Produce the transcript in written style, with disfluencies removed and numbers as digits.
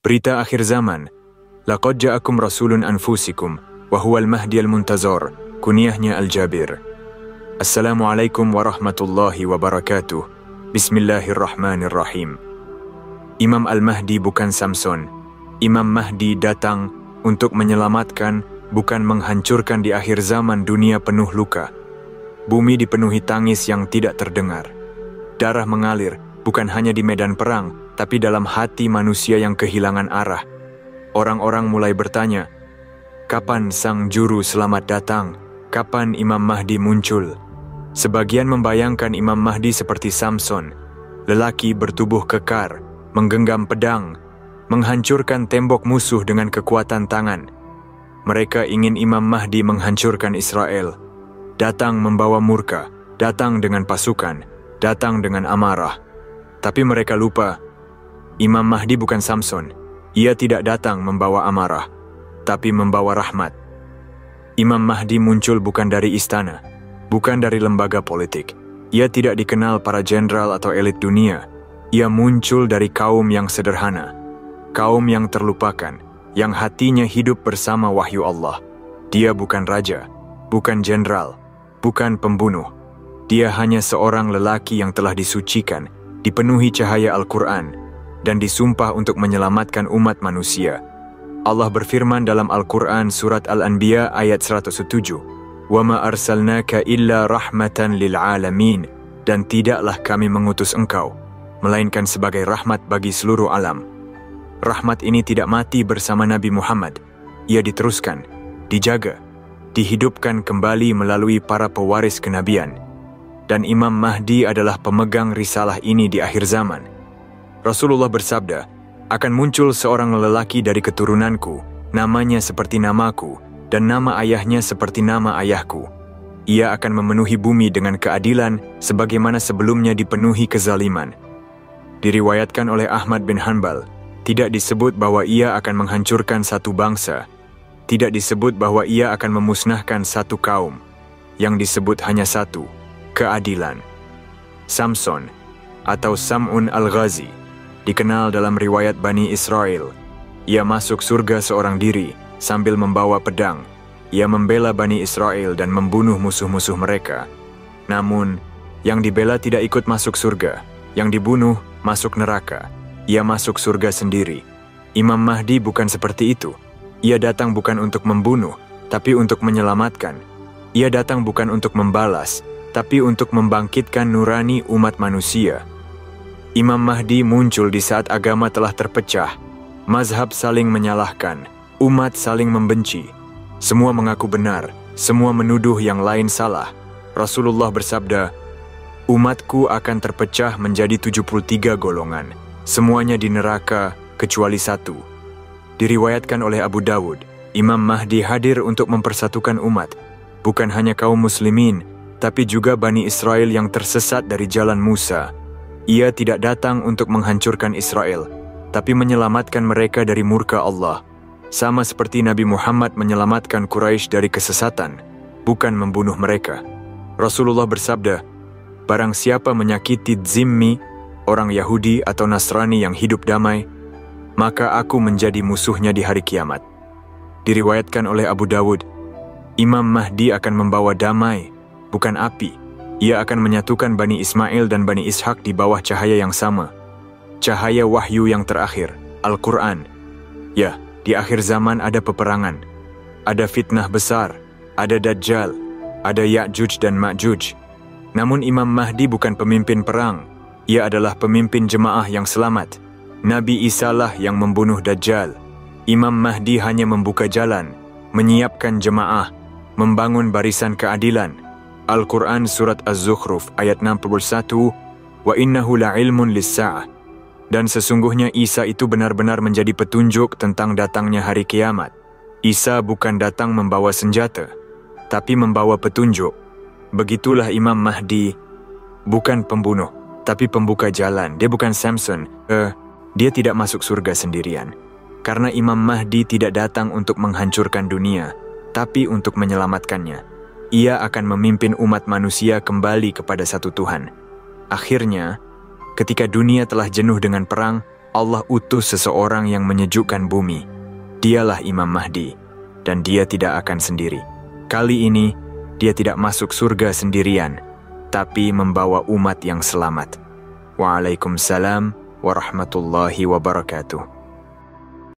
Berita akhir zaman. Laqad ja'akum rasulun anfusikum, wa huwal mahdi al-muntazar, kunyahnya Al-Jabir. Assalamualaikum warahmatullahi wabarakatuh. Bismillahirrahmanirrahim. Imam Al-Mahdi bukan Samson. Imam Mahdi datang untuk menyelamatkan, bukan menghancurkan di akhir zaman dunia penuh luka. Bumi dipenuhi tangis yang tidak terdengar. Darah mengalir, bukan hanya di medan perang, tapi dalam hati manusia yang kehilangan arah. Orang-orang mulai bertanya, kapan sang juru selamat datang? Kapan Imam Mahdi muncul? Sebagian membayangkan Imam Mahdi seperti Samson, lelaki bertubuh kekar, menggenggam pedang, menghancurkan tembok musuh dengan kekuatan tangan. Mereka ingin Imam Mahdi menghancurkan Israel, datang membawa murka, datang dengan pasukan, datang dengan amarah. Tapi mereka lupa, Imam Mahdi bukan Samson. Ia tidak datang membawa amarah, tapi membawa rahmat. Imam Mahdi muncul bukan dari istana, bukan dari lembaga politik. Ia tidak dikenal para jenderal atau elit dunia. Ia muncul dari kaum yang sederhana, kaum yang terlupakan, yang hatinya hidup bersama wahyu Allah. Dia bukan raja, bukan jenderal, bukan pembunuh. Dia hanya seorang lelaki yang telah disucikan, dipenuhi cahaya Al-Quran, dan disumpah untuk menyelamatkan umat manusia. Allah berfirman dalam Al-Quran surat Al-Anbiya ayat 107, وَمَا أَرْسَلْنَاكَ إِلَّا رَحْمَةً لِلْعَالَمِينَ, dan tidaklah kami mengutus engkau, melainkan sebagai rahmat bagi seluruh alam. Rahmat ini tidak mati bersama Nabi Muhammad. Ia diteruskan, dijaga, dihidupkan kembali melalui para pewaris kenabian. Dan Imam Mahdi adalah pemegang risalah ini di akhir zaman. Rasulullah bersabda, akan muncul seorang lelaki dari keturunanku, namanya seperti namaku, dan nama ayahnya seperti nama ayahku. Ia akan memenuhi bumi dengan keadilan, sebagaimana sebelumnya dipenuhi kezaliman. Diriwayatkan oleh Ahmad bin Hanbal, tidak disebut bahwa ia akan menghancurkan satu bangsa, tidak disebut bahwa ia akan memusnahkan satu kaum, yang disebut hanya satu, keadilan. Samson, atau Sam'un al-Ghazi, dikenal dalam riwayat Bani Israel. Ia masuk surga seorang diri, sambil membawa pedang. Ia membela Bani Israel dan membunuh musuh-musuh mereka. Namun, yang dibela tidak ikut masuk surga, yang dibunuh masuk neraka. Ia masuk surga sendiri. Imam Mahdi bukan seperti itu. Ia datang bukan untuk membunuh, tapi untuk menyelamatkan. Ia datang bukan untuk membalas, tapi untuk membangkitkan nurani umat manusia. Imam Mahdi muncul di saat agama telah terpecah, mazhab saling menyalahkan, umat saling membenci. Semua mengaku benar, semua menuduh yang lain salah. Rasulullah bersabda, umatku akan terpecah menjadi 73 golongan, semuanya di neraka kecuali satu. Diriwayatkan oleh Abu Dawud, Imam Mahdi hadir untuk mempersatukan umat, bukan hanya kaum muslimin, tapi juga Bani Israel yang tersesat dari jalan Musa. Ia tidak datang untuk menghancurkan Israel, tapi menyelamatkan mereka dari murka Allah. Sama seperti Nabi Muhammad menyelamatkan Quraisy dari kesesatan, bukan membunuh mereka. Rasulullah bersabda, barang siapa menyakiti dzimmi, orang Yahudi atau Nasrani yang hidup damai, maka aku menjadi musuhnya di hari kiamat. Diriwayatkan oleh Abu Dawud, Imam Mahdi akan membawa damai, bukan api. Ia akan menyatukan Bani Ismail dan Bani Ishak di bawah cahaya yang sama. Cahaya wahyu yang terakhir, Al-Quran. Ya, di akhir zaman ada peperangan. Ada fitnah besar, ada Dajjal, ada Ya'juj dan Ma'juj. Namun Imam Mahdi bukan pemimpin perang. Ia adalah pemimpin jemaah yang selamat. Nabi Isa lah yang membunuh Dajjal. Imam Mahdi hanya membuka jalan, menyiapkan jemaah, membangun barisan keadilan. Al-Quran surat Az-Zukhruf ayat 61, wa innahu la'ilmun lis-sa'ah. Dan sesungguhnya Isa itu benar-benar menjadi petunjuk tentang datangnya hari kiamat. Isa bukan datang membawa senjata, tapi membawa petunjuk. Begitulah Imam Mahdi, bukan pembunuh, tapi pembuka jalan. Dia bukan Samson. Dia tidak masuk surga sendirian. Karena Imam Mahdi tidak datang untuk menghancurkan dunia, tapi untuk menyelamatkannya. Ia akan memimpin umat manusia kembali kepada satu Tuhan. Akhirnya, ketika dunia telah jenuh dengan perang, Allah utus seseorang yang menyejukkan bumi. Dialah Imam Mahdi, dan dia tidak akan sendiri. Kali ini, dia tidak masuk surga sendirian, tapi membawa umat yang selamat. Waalaikumsalam warahmatullahi wabarakatuh.